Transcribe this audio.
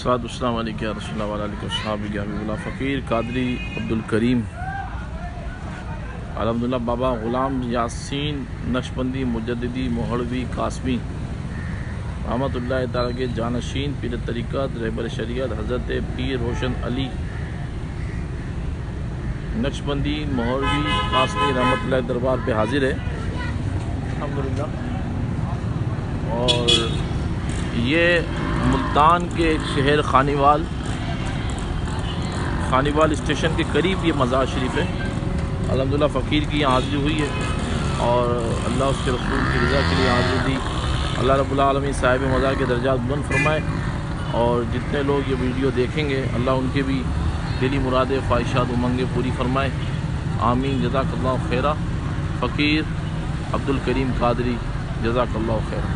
अस्सलाम वालेकुम रसूलुल्लाह अलैहि फ़कीर कादरी अब्दुल करीम अल्हम्दुलिल्लाह बाबा ग़ुलाम यासीन नक्शबंदी मुजद्दिदी मोहड़वी कासमी रहमतुल्लाह ताला के जानशीन पीर तरीक़त रहबर शरीयत हज़रत पीर रोशन अली नक्शबंदी मोहड़वी कासमी रहमतुल्लाह दरबार पे हाजिर है अल्हम्दुलिल्लाह। और ये मुल्तान के एक शहर खानीवाल स्टेशन के करीब ये मज़ार शरीफ है। अल्हम्दुलिल्लाह फ़कीर की यहाँ हाज़िरी हुई है और अल्लाह उसके रसूल की रज़ा के लिए हाज़िरी दी। अल्लाह रब्बुल आलमीन साहिब मज़ार के दर्जात बुलंद फरमाए और जितने लोग ये वीडियो देखेंगे अल्लाह उनके भी दिली मुरादें ख्वाहिशात उमंगें पूरी फरमाए। आमीन। जज़ाकल्लाहु खैरा। फ़कीर अब्दुल करीम कादरी जज़ाकल्लाहु खैरा।